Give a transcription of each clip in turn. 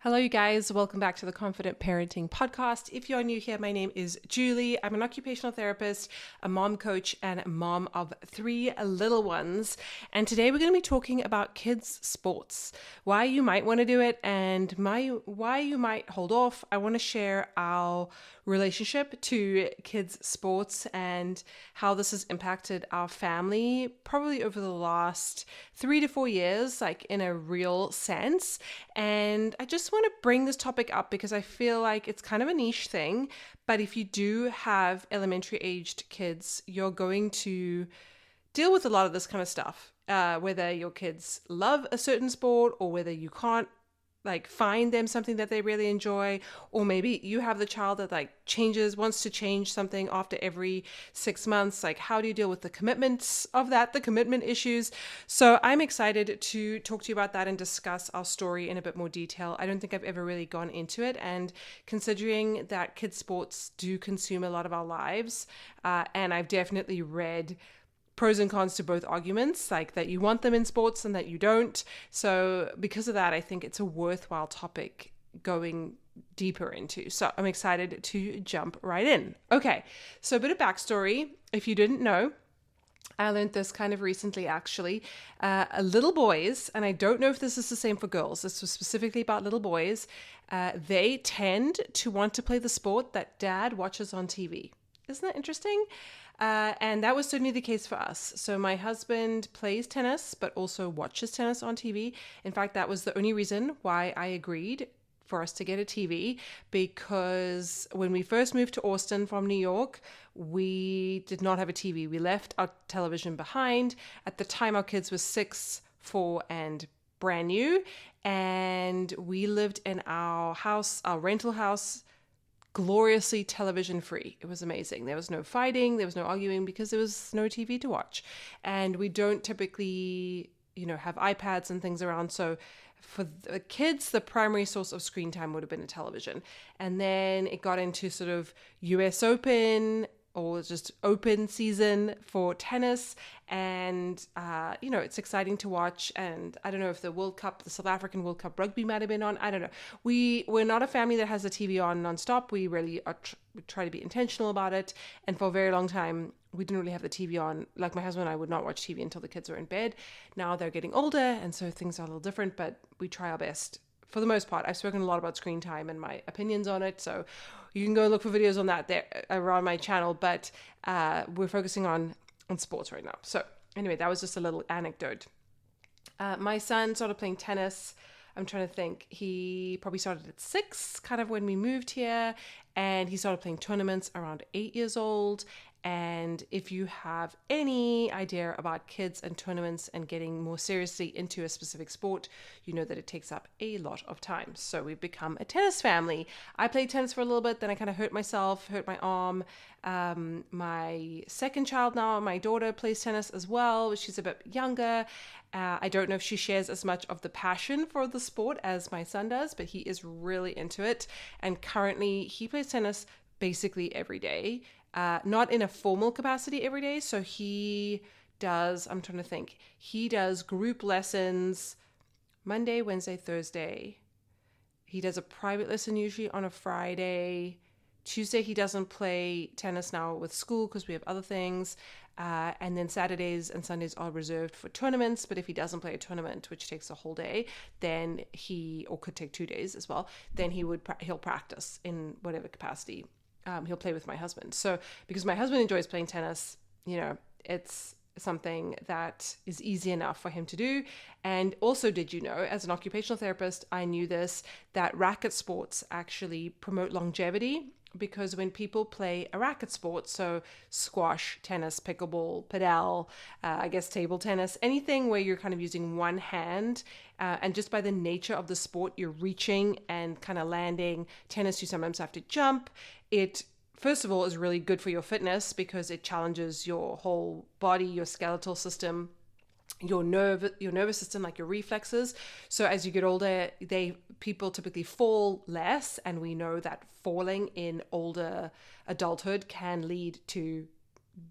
Hello, you guys. Welcome back to the Confident Parenting Podcast. If you're new here, my name is Julie. I'm an occupational therapist, a mom coach, and a mom of three little ones. And today we're going to be talking about kids' sports, why you might want to do it, and why you might hold off. I want to share our relationship to kids' sports and how this has impacted our family probably over the last 3 to 4 years, like in a real sense. And I just want to bring this topic up because I feel like it's kind of a niche thing. But if you do have elementary aged kids, you're going to deal with a lot of this kind of stuff, whether your kids love a certain sport or whether you can't find them something that they really enjoy, or maybe you have the child that wants to change something after every 6 months. Like, how do you deal with the commitments of that, the commitment issues? So I'm excited to talk to you about that and discuss our story in a bit more detail. I don't think I've ever really gone into it, and considering that kids sports do consume a lot of our lives, and I've definitely read pros and cons to both arguments, like that you want them in sports and that you don't. So because of that, I think it's a worthwhile topic going deeper into. So I'm excited to jump right in. Okay, so a bit of backstory. If you didn't know, I learned this kind of recently, actually. Little boys, and I don't know if this is the same for girls, this was specifically about little boys, they tend to want to play the sport that dad watches on TV. Isn't that interesting? And that was certainly the case for us. So my husband plays tennis, but also watches tennis on TV. In fact, that was the only reason why I agreed for us to get a TV, because when we first moved to Austin from New York, we did not have a TV. We left our television behind. At the time, our kids were 6, 4, and brand new. And we lived in our house, our rental house, gloriously television free. It was amazing. There was no fighting, there was no arguing because there was no TV to watch. And we don't typically, have iPads and things around. So for the kids, the primary source of screen time would have been a television. And then it got into sort of US Open or just open season for tennis. And, it's exciting to watch. And I don't know if the South African World Cup rugby might have been on. I don't know. We're not a family that has the TV on nonstop. We really we try to be intentional about it. And for a very long time, we didn't really have the TV on. Like, my husband and I would not watch TV until the kids were in bed. Now they're getting older, and so things are a little different, but we try our best. For the most part, I've spoken a lot about screen time and my opinions on it, so you can go look for videos on that there around my channel, but we're focusing on sports right now. So anyway, that was just a little anecdote. My son started playing tennis. I'm trying to think. He probably started at 6, kind of when we moved here, and he started playing tournaments around 8 years old. And if you have any idea about kids and tournaments and getting more seriously into a specific sport, you know that it takes up a lot of time. So we've become a tennis family. I played tennis for a little bit, then I kind of hurt my arm. My second child now, my daughter, plays tennis as well. She's a bit younger. I don't know if she shares as much of the passion for the sport as my son does, but he is really into it. And currently he plays tennis basically every day. Not in a formal capacity every day. So he does group lessons Monday, Wednesday, Thursday. He does a private lesson usually on a Friday. Tuesday, he doesn't play tennis now with school because we have other things. And then Saturdays and Sundays are reserved for tournaments. But if he doesn't play a tournament, which takes a whole day, then or could take 2 days as well, then he'll practice in whatever capacity. He'll play with my husband. So because my husband enjoys playing tennis, it's something that is easy enough for him to do. And also, did you know, as an occupational therapist, I knew this, that racket sports actually promote longevity, because when people play a racket sport, so squash, tennis, pickleball, padel, table tennis, anything where you're kind of using one hand, and just by the nature of the sport, you're reaching and kind of landing. Tennis, you sometimes have to jump. It, first of all, is really good for your fitness because it challenges your whole body, your skeletal system, your nervous system, like your reflexes. So as you get older, people typically fall less, and we know that falling in older adulthood can lead to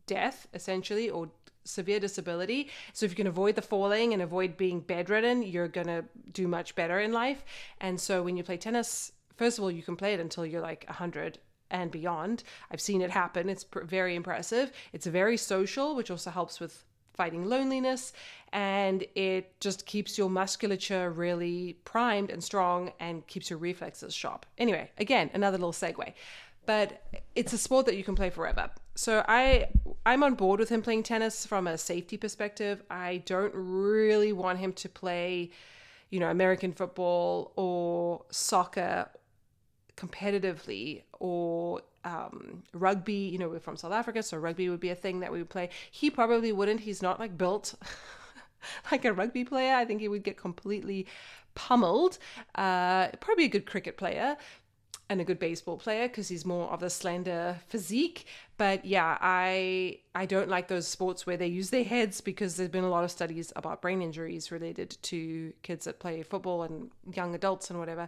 death, essentially, or severe disability. So if you can avoid the falling and avoid being bedridden, you're going to do much better in life. And so when you play tennis, first of all, you can play it until you're like 100 and beyond. I've seen it happen. It's very impressive. It's very social, which also helps with fighting loneliness, and it just keeps your musculature really primed and strong and keeps your reflexes sharp. Anyway, again, another little segue, but it's a sport that you can play forever. So I'm on board with him playing tennis from a safety perspective. I don't really want him to play, American football or soccer competitively, or rugby. We're from South Africa, so rugby would be a thing that we would play. He probably wouldn't. He's not like built like a rugby player. I think he would get completely pummeled. Probably a good cricket player and a good baseball player because he's more of a slender physique. But yeah, I don't like those sports where they use their heads, because there's been a lot of studies about brain injuries related to kids that play football and young adults and whatever.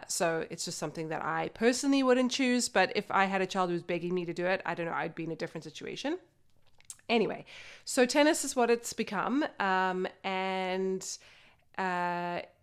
So it's just something that I personally wouldn't choose. But if I had a child who was begging me to do it, I don't know, I'd be in a different situation. Anyway, so tennis is what it's become. And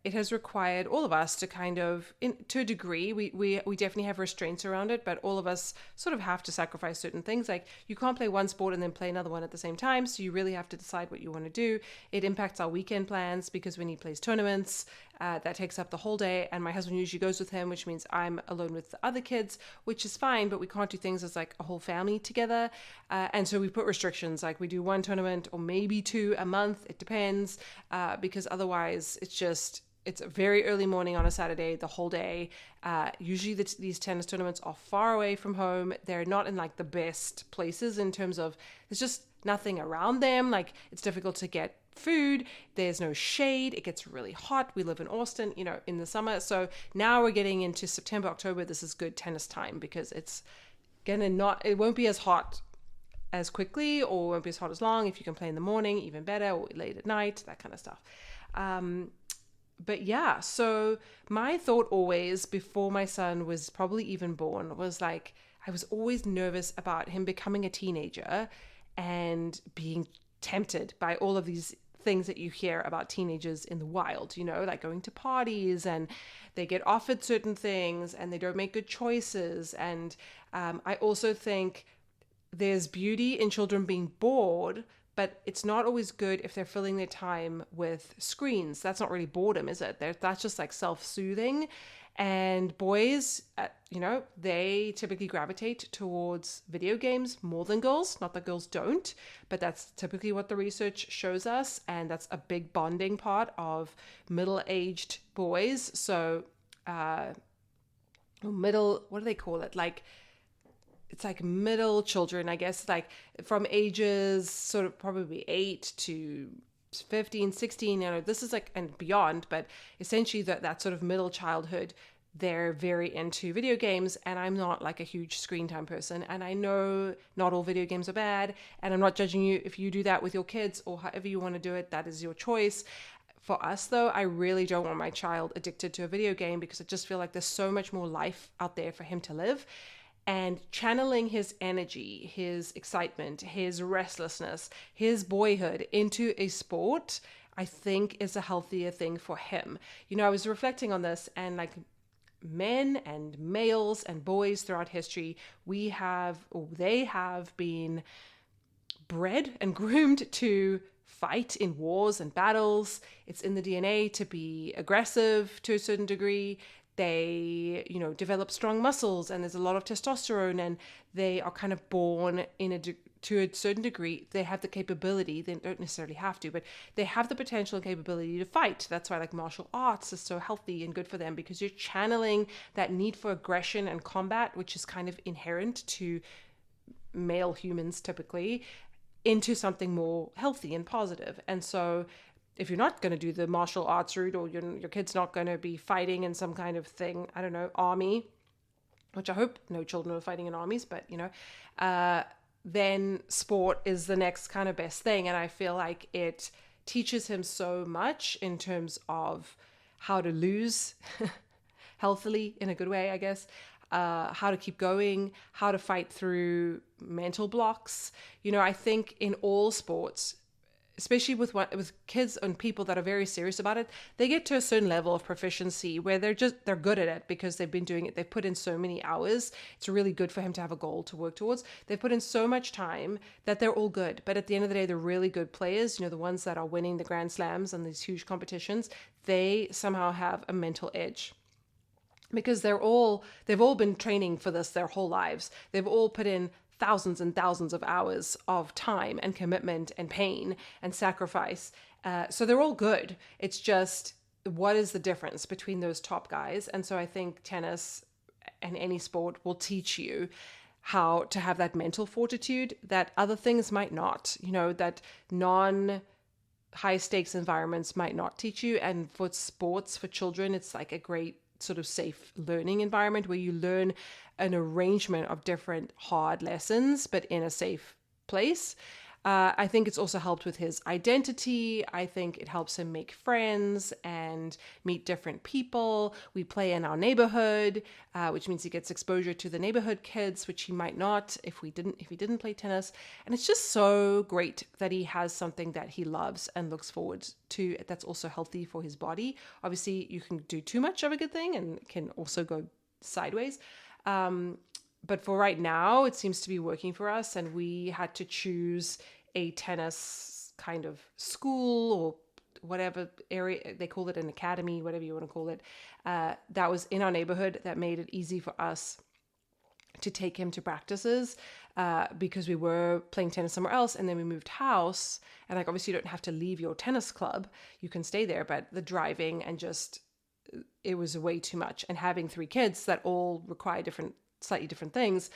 it has required all of us to kind of, to a degree, we definitely have restraints around it, but all of us sort of have to sacrifice certain things. Like, you can't play one sport and then play another one at the same time, so you really have to decide what you want to do. It impacts our weekend plans, because when he plays tournaments, that takes up the whole day, and my husband usually goes with him, which means I'm alone with the other kids, which is fine, but we can't do things as like a whole family together. And so we put restrictions, like we do one tournament or maybe two a month, it depends, because otherwise it's a very early morning on a Saturday, the whole day. Usually these tennis tournaments are far away from home. They're not in like the best places in terms of, there's just nothing around them. Like, it's difficult to get food. There's no shade. It gets really hot. We live in Austin, in the summer. So now we're getting into September, October. This is good tennis time, because it won't be as hot as quickly, or won't be as hot as long. If you can play in the morning, even better, or late at night, that kind of stuff. But yeah, so my thought always, before my son was probably even born, was like, I was always nervous about him becoming a teenager and being tempted by all of these things that you hear about teenagers in the wild, like going to parties, and they get offered certain things and they don't make good choices. And I also think there's beauty in children being bored, but it's not always good if they're filling their time with screens. That's not really boredom, is it? That's just like self-soothing. And boys, they typically gravitate towards video games more than girls. Not that girls don't, but that's typically what the research shows us. And that's a big bonding part of middle-aged boys. So what do they call it? It's like middle children, I guess, like from ages sort of probably 8 to 15, 16, this is like, and beyond, but essentially that sort of middle childhood, they're very into video games. And I'm not like a huge screen time person. And I know not all video games are bad, and I'm not judging you if you do that with your kids or however you want to do it. That is your choice. For us, though, I really don't want my child addicted to a video game, because I just feel like there's so much more life out there for him to live. And channeling his energy, his excitement, his restlessness, his boyhood into a sport, I think is a healthier thing for him. I was reflecting on this, and like men and males and boys throughout history, they have been bred and groomed to fight in wars and battles. It's in the DNA to be aggressive to a certain degree. They, develop strong muscles, and there's a lot of testosterone, and they are kind of born to a certain degree. They have the capability, they don't necessarily have to, but they have the potential and capability to fight. That's why like martial arts is so healthy and good for them, because you're channeling that need for aggression and combat, which is kind of inherent to male humans typically, into something more healthy and positive. And so if you're not going to do the martial arts route, or your kid's not going to be fighting in some kind of thing, I don't know, army, which I hope no children are fighting in armies, but then sport is the next kind of best thing. And I feel like it teaches him so much in terms of how to lose healthily, in a good way, I guess, how to keep going, how to fight through mental blocks. I think in all sports, especially with kids and people that are very serious about it, they get to a certain level of proficiency where they're good at it because they've been doing it. They've put in so many hours. It's really good for him to have a goal to work towards. They've put in so much time that they're all good. But at the end of the day, the really good players, the ones that are winning the Grand Slams and these huge competitions, they somehow have a mental edge. Because they've all been training for this their whole lives. They've all put in thousands and thousands of hours of time and commitment and pain and sacrifice. So they're all good. It's just, what is the difference between those top guys? And so I think tennis and any sport will teach you how to have that mental fortitude that other things might not, that high stakes environments might not teach you. And for sports, for children, it's like a great sort of safe learning environment where you learn an arrangement of different hard lessons, but in a safe place. I think it's also helped with his identity. I think it helps him make friends and meet different people. We play in our neighborhood, which means he gets exposure to the neighborhood kids, which he might not if he didn't play tennis. And it's just so great that he has something that he loves and looks forward to that's also healthy for his body. Obviously, you can do too much of a good thing and can also go sideways. But for right now, it seems to be working for us. And we had to choose a tennis kind of school or whatever area, they call it an academy, whatever you want to call it, that was in our neighborhood that made it easy for us to take him to practices because we were playing tennis somewhere else. And then we moved house. And obviously you don't have to leave your tennis club. You can stay there. But the driving and it was way too much. And having 3 kids that all require slightly different things,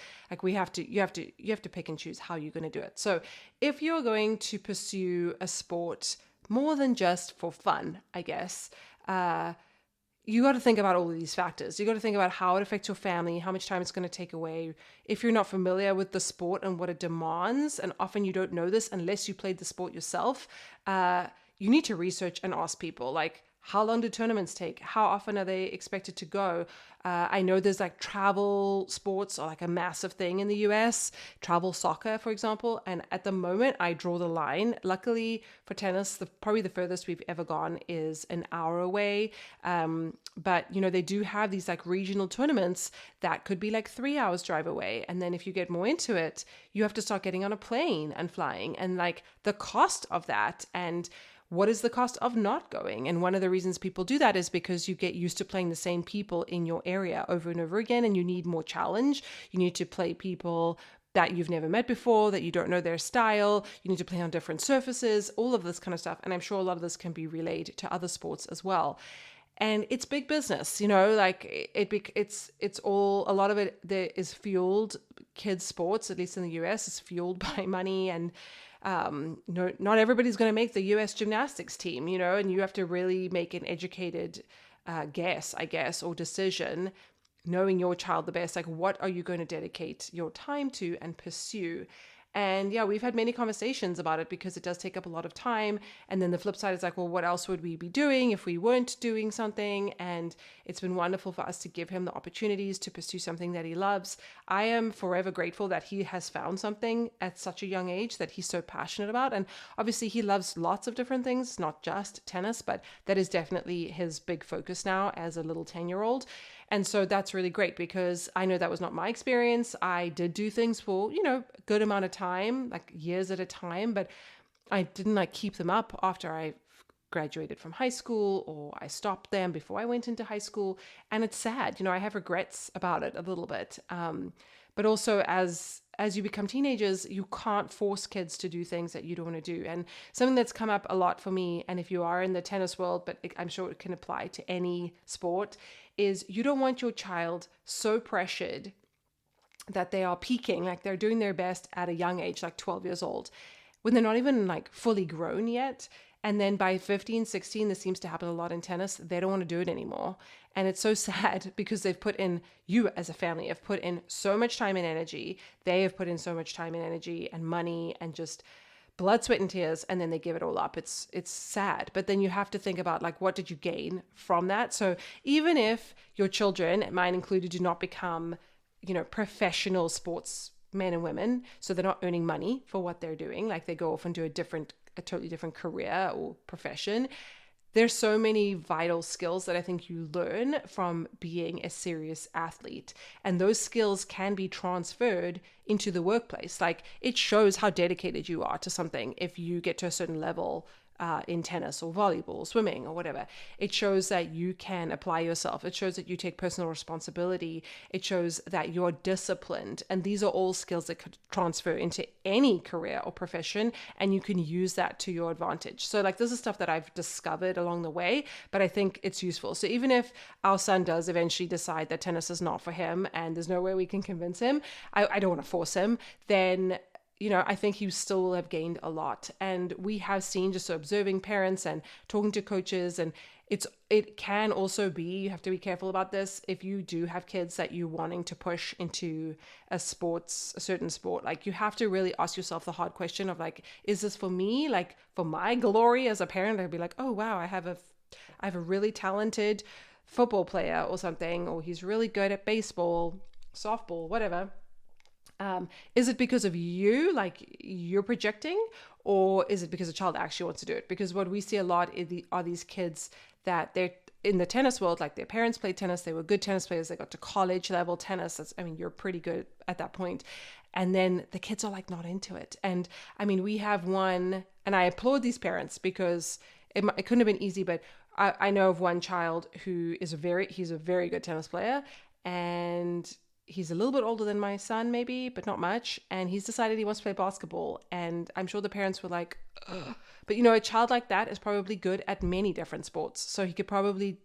you have to pick and choose how you're going to do it. So if you're going to pursue a sport more than just for fun, I guess, you got to think about all of these factors. You got to think about how it affects your family, how much time it's going to take away. If you're not familiar with the sport and what it demands, and often you don't know this unless you played the sport yourself, you need to research and ask people, how long do tournaments take? How often are they expected to go? I know there's travel sports are a massive thing in the US, travel soccer, for example. And at the moment, I draw the line. Luckily for tennis, probably the furthest we've ever gone is an hour away. But, they do have these regional tournaments that could be 3 hours drive away. And then if you get more into it, you have to start getting on a plane and flying. And the cost of that, and what is the cost of not going? And one of the reasons people do that is because you get used to playing the same people in your area over and over again, and you need more challenge. You need to play people that you've never met before, that you don't know their style. You need to play on different surfaces, all of this kind of stuff. And I'm sure a lot of this can be relayed to other sports as well. And it's big business, it's all, a lot of it there is fueled, kids sports, at least in the US, is fueled by money. And not everybody's going to make the US gymnastics team, and you have to really make an educated guess, I guess, or decision, knowing your child the best. What are you going to dedicate your time to and pursue? And yeah, we've had many conversations about it because it does take up a lot of time. And then the flip side is well, what else would we be doing if we weren't doing something? And it's been wonderful for us to give him the opportunities to pursue something that he loves. I am forever grateful that he has found something at such a young age that he's so passionate about. And obviously he loves lots of different things, not just tennis, but that is definitely his big focus now as a little 10-year-old. And so that's really great because I know that was not my experience. I did do things for, a good amount of time, years at a time, but I didn't keep them up after I graduated from high school, or I stopped them before I went into high school. And it's sad, I have regrets about it a little bit. But also as you become teenagers, you can't force kids to do things that you don't want to do. And something that's come up a lot for me, and if you are in the tennis world, but I'm sure it can apply to any sport, is you don't want your child so pressured that they are peaking, they're doing their best at a young age, 12 years old, when they're not even fully grown yet. And then by 15, 16, this seems to happen a lot in tennis, they don't want to do it anymore. And it's so sad because they've put in, you as a family have put in so much time and energy. They have put in so much time and energy and money and just blood, sweat, and tears, and then they give it all up. It's sad. But then you have to think about like, what did you gain from that? So even if your children, mine included, do not become, professional sports men and women, so they're not earning money for what they're doing, like they go off and do a totally different career or profession. There's so many vital skills that I think you learn from being a serious athlete. And those skills can be transferred into the workplace. Like, it shows how dedicated you are to something if you get to a certain level in tennis or volleyball or swimming or whatever. It shows that you can apply yourself. It shows that you take personal responsibility. It shows that you're disciplined. And these are all skills that could transfer into any career or profession, and you can use that to your advantage. So like, this is stuff that I've discovered along the way, but I think it's useful. So even if our son does eventually decide that tennis is not for him and there's no way we can convince him, I don't want to force him, then I think he still will have gained a lot. And we have seen, just observing parents and talking to coaches, and it can also be, you have to be careful about this, if you do have kids that you're wanting to push into a certain sport, like, you have to really ask yourself the hard question of like, is this for me? Like, for my glory as a parent, I'd be like, oh wow, I have a really talented football player or something, or he's really good at baseball, softball, whatever. Is it because of you, like you're projecting, or is it because the child actually wants to do it? Because what we see a lot are these kids that they're in the tennis world, like their parents played tennis, they were good tennis players, they got to college level tennis. You're pretty good at that point. And then the kids are like not into it. And we have one, and I applaud these parents because it couldn't have been easy, but I know of one child who he's a very good tennis player, and he's a little bit older than my son, maybe, but not much. And he's decided he wants to play basketball. And I'm sure the parents were like, ugh. But, a child like that is probably good at many different sports. So he could probably,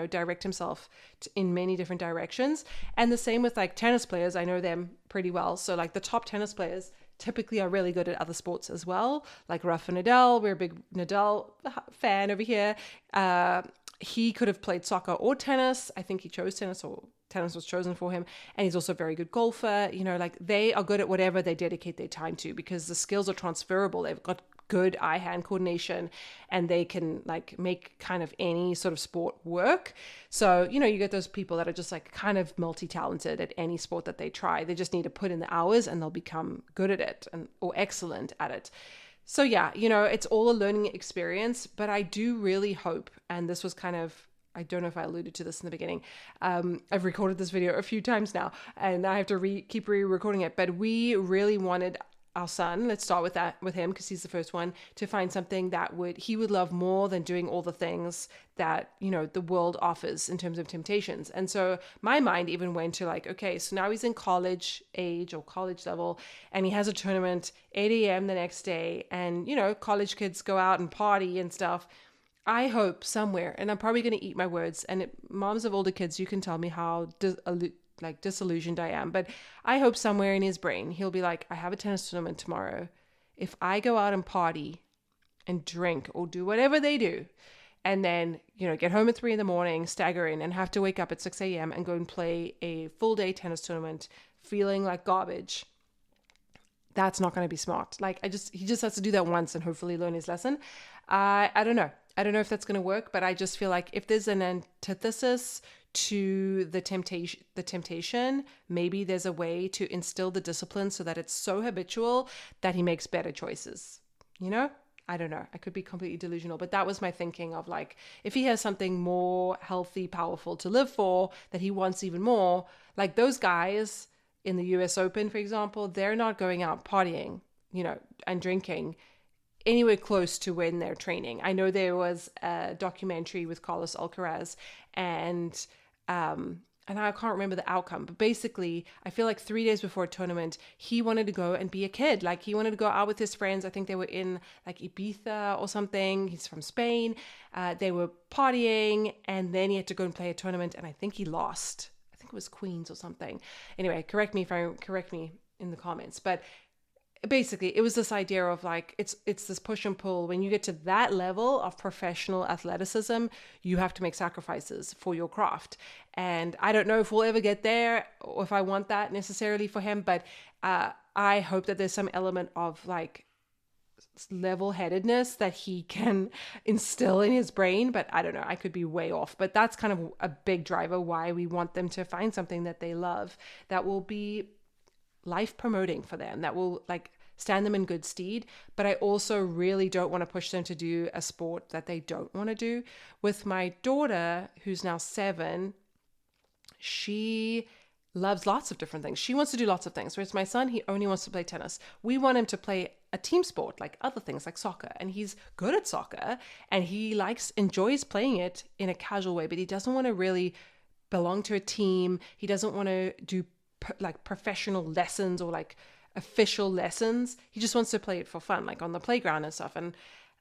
direct himself in many different directions. And the same with like tennis players. I know them pretty well. So like the top tennis players typically are really good at other sports as well. Like Rafa Nadal, we're a big Nadal fan over here. He could have played soccer or tennis. I think he chose tennis, or tennis was chosen for him. And he's also a very good golfer. Like, they are good at whatever they dedicate their time to, because the skills are transferable. They've got good eye-hand coordination, and they can like make kind of any sort of sport work. So, you get those people that are just like kind of multi-talented at any sport that they try. They just need to put in the hours and they'll become good at it or excellent at it. So yeah, it's all a learning experience, but I do really hope, and this was kind of, I don't know if I alluded to this in the beginning. I've recorded this video a few times now, and I have to keep re-recording it, but we really wanted our son, let's start with him because he's the first one, to find something that he would love more than doing all the things that, the world offers in terms of temptations. And so my mind even went to like, okay, so now he's in college age or college level, and he has a tournament 8 a.m. the next day, and, college kids go out and party and stuff. I hope somewhere, and I'm probably going to eat my words, and moms of older kids, you can tell me how disillusioned I am, but I hope somewhere in his brain he'll be like, I have a tennis tournament tomorrow. If I go out and party and drink or do whatever they do, and then get home at 3 a.m, stagger in, and have to wake up at 6 a.m. and go and play a full day tennis tournament feeling like garbage, that's not going to be smart. Like, he just has to do that once and hopefully learn his lesson. I don't know if that's going to work, but I just feel like if there's an antithesis to the temptation, maybe there's a way to instill the discipline so that it's so habitual that he makes better choices. I don't know. I could be completely delusional, but that was my thinking of like, if he has something more healthy, powerful to live for that he wants even more, like those guys in the US Open, for example, they're not going out partying, and drinking anywhere close to when they're training. I know there was a documentary with Carlos Alcaraz, and I can't remember the outcome, but basically I feel like 3 days before a tournament, he wanted to go and be a kid. Like, he wanted to go out with his friends. I think they were in like Ibiza or something. He's from Spain. They were partying, and then he had to go and play a tournament, and I think he lost. I think it was Queens or something. Anyway, correct me in the comments, but basically it was this idea of like, it's this push and pull. When you get to that level of professional athleticism, you have to make sacrifices for your craft. And I don't know if we'll ever get there or if I want that necessarily for him, but I hope that there's some element of like level-headedness that he can instill in his brain. But I don't know, I could be way off. But that's kind of a big driver why we want them to find something that they love that will be life promoting for them, that will like stand them in good stead. But I also really don't want to push them to do a sport that they don't want to do. With my daughter, who's now 7, she loves lots of different things. She wants to do lots of things. Whereas my son, he only wants to play tennis. We want him to play a team sport, like other things like soccer. And he's good at soccer and he enjoys playing it in a casual way, but he doesn't want to really belong to a team. He doesn't want to do like professional lessons or like official lessons. He just wants to play it for fun, like on the playground and stuff. And,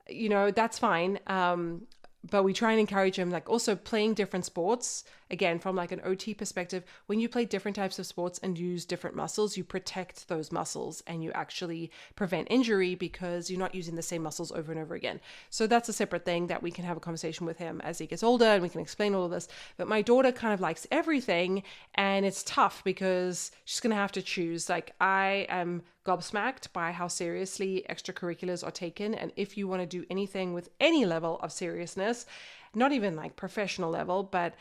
you know, that's fine. But we try and encourage him, like also playing different sports. Again, from like an OT perspective, when you play different types of sports and use different muscles, you protect those muscles and you actually prevent injury because you're not using the same muscles over and over again. So that's a separate thing that we can have a conversation with him as he gets older and we can explain all of this. But my daughter kind of likes everything and it's tough because she's going to have to choose. Like I am gobsmacked by how seriously extracurriculars are taken. And if you want to do anything with any level of seriousness, not even like professional level, but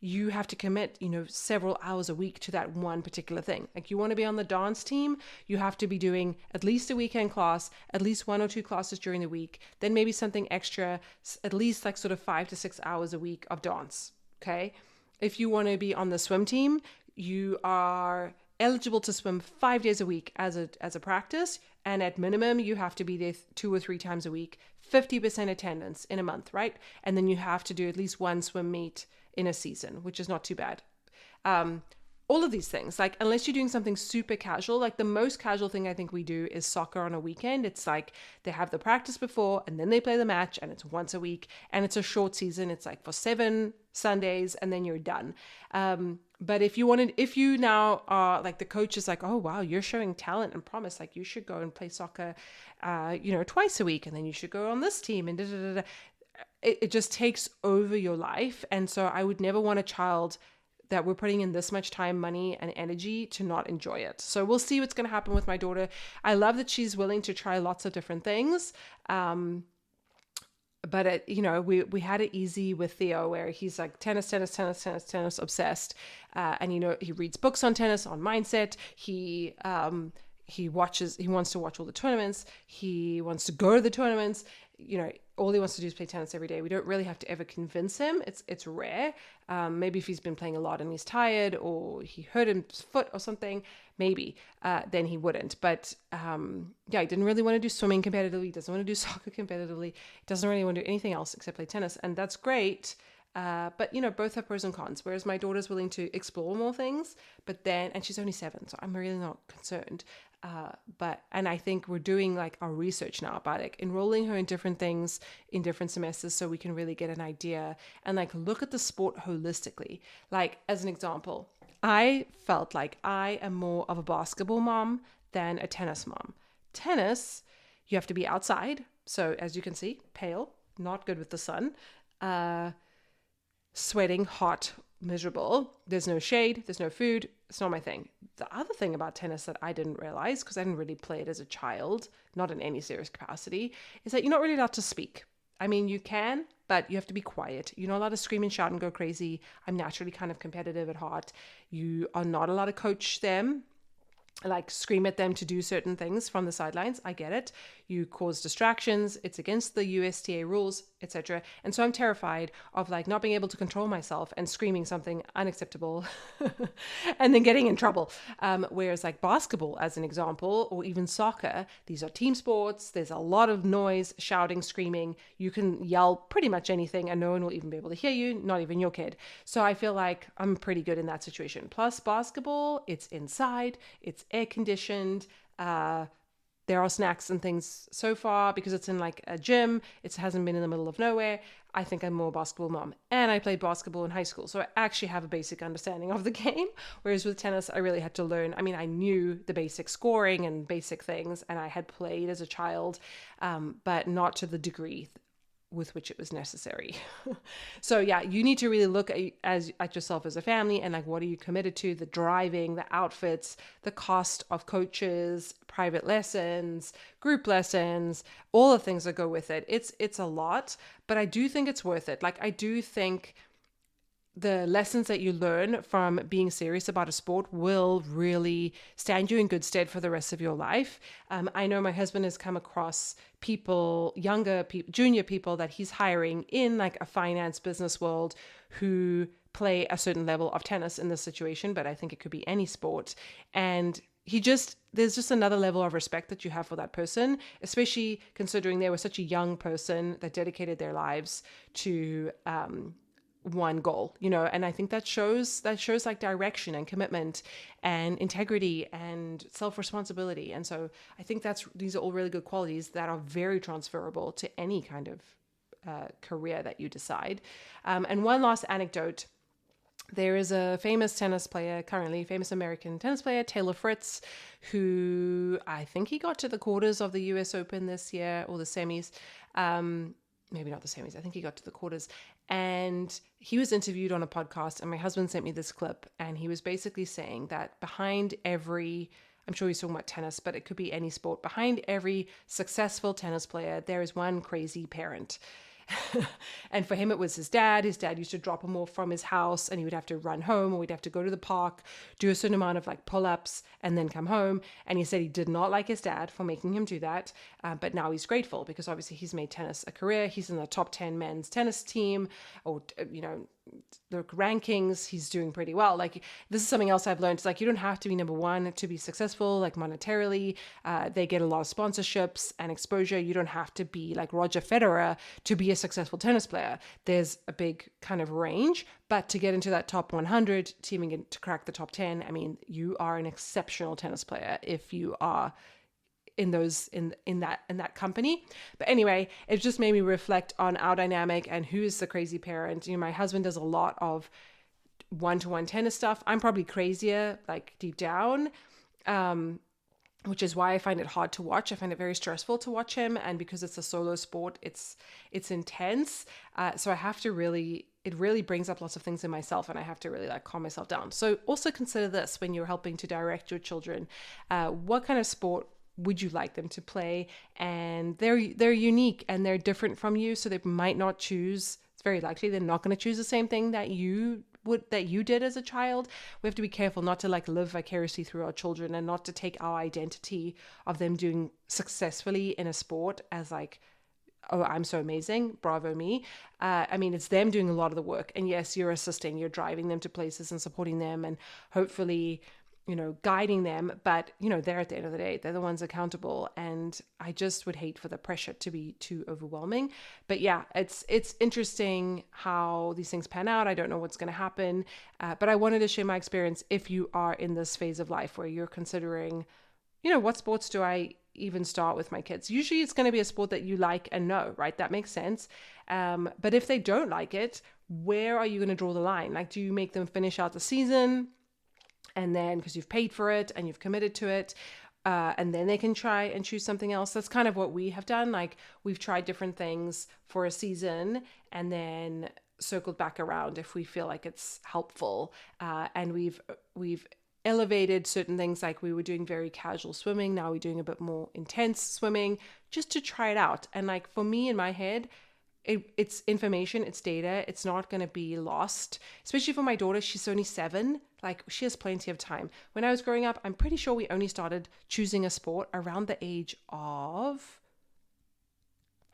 you have to commit, you know, several hours a week to that one particular thing. Like you want to be on the dance team, you have to be doing at least a weekend class, at least 1 or 2 classes during the week, then maybe something extra, at least like sort of 5 to 6 hours a week of dance. Okay. If you want to be on the swim team, you are eligible to swim 5 days a week as a practice. And at minimum, you have to be there 2 or 3 times a week, 50% attendance in a month, right? And then you have to do at least 1 swim meet in a season, which is not too bad. All of these things, like unless you're doing something super casual, like the most casual thing I think we do is soccer on a weekend. It's like they have the practice before and then they play the match and it's once a week and it's a short season. It's like for 7 Sundays and then you're done. But if you now are like the coach is like, oh, wow, you're showing talent and promise, like you should go and play soccer, twice a week and then you should go on this team and da, da, da, da. It just takes over your life. And so I would never want a child that we're putting in this much time, money, and energy to not enjoy it. So we'll see what's going to happen with my daughter. I love that she's willing to try lots of different things. But we had it easy with Theo where he's like tennis obsessed. And he reads books on tennis, on mindset. He wants to watch all the tournaments. He wants to go to the tournaments. All he wants to do is play tennis every day. We don't really have to ever convince him. It's rare. Maybe if he's been playing a lot and he's tired or he hurt his foot or something, maybe then he wouldn't. But he didn't really want to do swimming competitively. He doesn't want to do soccer competitively. He doesn't really want to do anything else except play tennis. And that's great. But both have pros and cons, whereas my daughter's willing to explore more things, and she's only 7, so I'm really not concerned. And I think we're doing like our research now about like enrolling her in different things in different semesters so we can really get an idea and like look at the sport holistically. Like as an example, I felt like I am more of a basketball mom than a tennis mom. Tennis, you have to be outside. So as you can see, pale, not good with the sun, sweating, hot, miserable. There's no shade, there's no food. It's not my thing. The other thing about tennis that I didn't realize, because I didn't really play it as a child, not in any serious capacity, is that you're not really allowed to speak. I mean, you can, but you have to be quiet. You're not allowed to scream and shout and go crazy. I'm naturally kind of competitive at heart. You are not allowed to coach them, like scream at them to do certain things from the sidelines. I get it. You cause distractions. It's against the USTA rules, etc. And so I'm terrified of like not being able to control myself and screaming something unacceptable and then getting in trouble. Whereas like basketball, as an example, or even soccer, these are team sports. There's a lot of noise, shouting, screaming. You can yell pretty much anything and no one will even be able to hear you, not even your kid. So I feel like I'm pretty good in that situation. Plus basketball, it's inside, it's air conditioned. There are snacks and things so far because it's in like a gym. It hasn't been in the middle of nowhere. I think I'm more a basketball mom. And I played basketball in high school. So I actually have a basic understanding of the game. Whereas with tennis, I really had to learn. I mean, I knew the basic scoring and basic things. And I had played as a child, but not to the degree with which it was necessary. So yeah, you need to really look at yourself as a family and like, what are you committed to? The driving, the outfits, the cost of coaches, private lessons, group lessons, all the things that go with it. It's a lot, but I do think it's worth it. Like, I do think the lessons that you learn from being serious about a sport will really stand you in good stead for the rest of your life. I know my husband has come across people, younger people, junior people that he's hiring in like a finance business world who play a certain level of tennis in this situation, but I think it could be any sport. And there's just another level of respect that you have for that person, especially considering they were such a young person that dedicated their lives to, one goal, and I think that shows like direction and commitment and integrity and self-responsibility. And so I think these are all really good qualities that are very transferable to any kind of career that you decide. And one last anecdote. There is a famous American tennis player, Taylor Fritz, who I think he got to the quarters of the US Open this year, or the semis. Maybe not the semis. I think he got to the quarters. And he was interviewed on a podcast, and my husband sent me this clip, and he was basically saying that behind every, I'm sure he's talking about tennis, but it could be any sport, behind every successful tennis player, there is one crazy parent. And for him, it was his dad. His dad used to drop him off from his house, and he would have to run home, or we'd have to go to the park, do a certain amount of like pull-ups, and then come home. And he said he did not like his dad for making him do that. But now he's grateful because obviously he's made tennis a career. He's in the top 10 men's tennis team, or, the rankings, he's doing pretty well. Like, this is something else I've learned. It's like, you don't have to be number one to be successful, like monetarily. They get a lot of sponsorships and exposure. You don't have to be like Roger Federer to be a successful tennis player. There's a big kind of range, but to get into that top 100, to even get to crack the top 10, I mean, you are an exceptional tennis player if you are in that company. But anyway, it just made me reflect on our dynamic and who is the crazy parent. My husband does a lot of one-to-one tennis stuff. I'm probably crazier, like deep down, which is why I find it hard to watch. I find it very stressful to watch him, and because it's a solo sport, it's intense. So I have to it really brings up lots of things in myself, and I have to really like calm myself down. So also consider this when you're helping to direct your children. What kind of sport would you like them to play? And they're unique and they're different from you, so they might not choose. It's very likely they're not going to choose the same thing that you did as a child. We have to be careful not to like live vicariously through our children, and not to take our identity of them doing successfully in a sport as like, oh, I'm so amazing, bravo me. I mean, it's them doing a lot of the work, and yes, you're assisting, you're driving them to places and supporting them, and hopefully guiding them, but they're at the end of the day, they're the ones accountable. And I just would hate for the pressure to be too overwhelming. But yeah, it's interesting how these things pan out. I don't know what's going to happen, but I wanted to share my experience if you are in this phase of life where you're considering, what sports do I even start with my kids? Usually it's going to be a sport that you like and know, right? That makes sense. But if they don't like it, where are you going to draw the line? Like, do you make them finish out the season? And then, because you've paid for it and you've committed to it, and then they can try and choose something else. That's kind of what we have done. Like, we've tried different things for a season and then circled back around if we feel like it's helpful. And we've elevated certain things. Like, we were doing very casual swimming. Now we're doing a bit more intense swimming just to try it out. And like, for me in my head, it's information, it's data. It's not going to be lost, especially for my daughter. She's only 7. Like, she has plenty of time. When I was growing up, I'm pretty sure we only started choosing a sport around the age of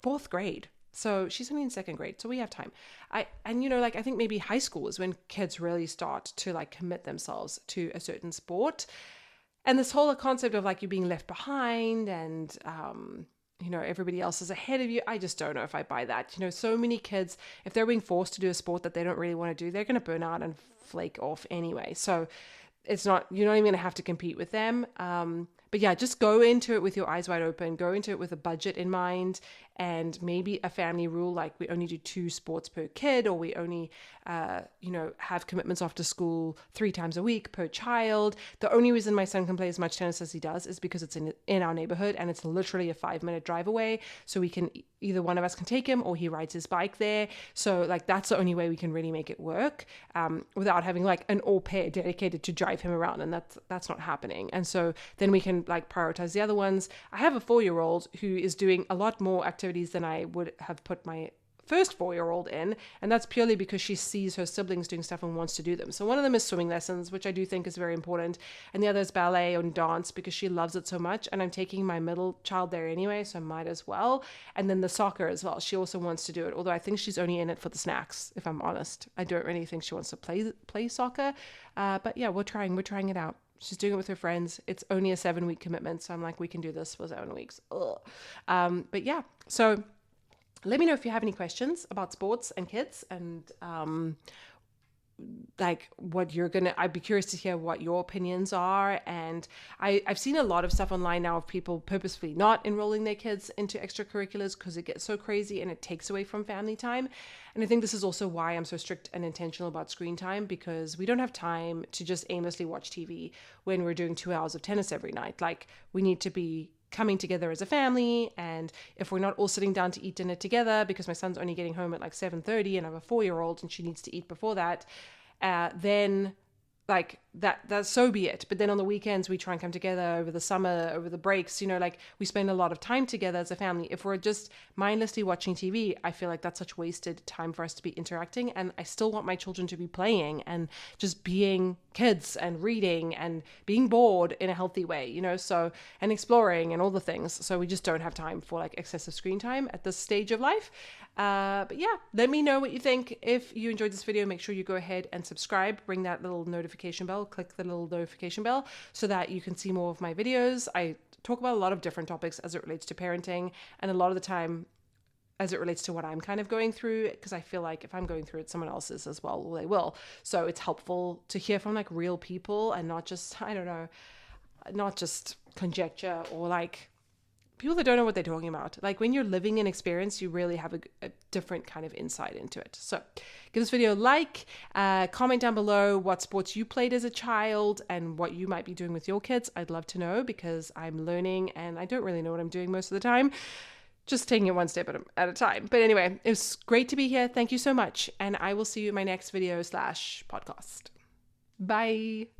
4th grade. So she's only in 2nd grade. So we have time. I think maybe high school is when kids really start to like commit themselves to a certain sport. And this whole concept of like you being left behind and, everybody else is ahead of you. I just don't know if I buy that. So many kids, if they're being forced to do a sport that they don't really want to do, they're going to burn out and flake off anyway. So you're not even going to have to compete with them. But yeah, just go into it with your eyes wide open, go into it with a budget in mind, and maybe a family rule, like we only do 2 sports per kid, or we only, have commitments after school 3 times a week per child. The only reason my son can play as much tennis as he does is because it's in our neighborhood, and it's literally a 5-minute drive away. So we can, either one of us can take him, or he rides his bike there. So like that's the only way we can really make it work, without having like an au pair dedicated to drive him around, and that's not happening. And so then we can like prioritize the other ones. I have a 4-year-old who is doing a lot more activities than I would have put my first 4-year-old in, and that's purely because she sees her siblings doing stuff and wants to do them. So one of them is swimming lessons, which I do think is very important, and the other is ballet and dance because she loves it so much, and I'm taking my middle child there anyway, so I might as well. And then the soccer as well, she also wants to do it, although I think she's only in it for the snacks, if I'm honest. I don't really think she wants to play soccer, but yeah, we're trying it out. She's doing it with her friends. It's only a 7-week commitment, so I'm like, we can do this for 7 weeks. But yeah, so let me know if you have any questions about sports and kids, and like what you're gonna, I'd be curious to hear what your opinions are. And I've seen a lot of stuff online now of people purposefully not enrolling their kids into extracurriculars because it gets so crazy and it takes away from family time. And I think this is also why I'm so strict and intentional about screen time, because we don't have time to just aimlessly watch TV when we're doing 2 hours of tennis every night. Like, we need to be coming together as a family, and if we're not all sitting down to eat dinner together, because my son's only getting home at like 7:30 and I have a 4-year-old and she needs to eat before that, then like that's so be it. But then on the weekends we try and come together, over the summer, over the breaks, like we spend a lot of time together as a family. If we're just mindlessly watching TV, I feel like that's such wasted time for us to be interacting. And I still want my children to be playing and just being kids and reading and being bored in a healthy way, so, and exploring and all the things. So we just don't have time for like excessive screen time at this stage of life. But yeah, let me know what you think. If you enjoyed this video, make sure you go ahead and subscribe, ring that little notification bell, click the little notification bell so that you can see more of my videos. I talk about a lot of different topics as it relates to parenting, and a lot of the time as it relates to what I'm kind of going through, because I feel like if I'm going through it, someone else is as well, they will. So it's helpful to hear from like real people and not just, not just conjecture or like people that don't know what they're talking about. Like when you're living an experience, you really have a different kind of insight into it. So give this video a like, comment down below what sports you played as a child and what you might be doing with your kids. I'd love to know, because I'm learning and I don't really know what I'm doing most of the time. Just taking it one step at a time. But anyway, it was great to be here. Thank you so much. And I will see you in my next video /podcast. Bye.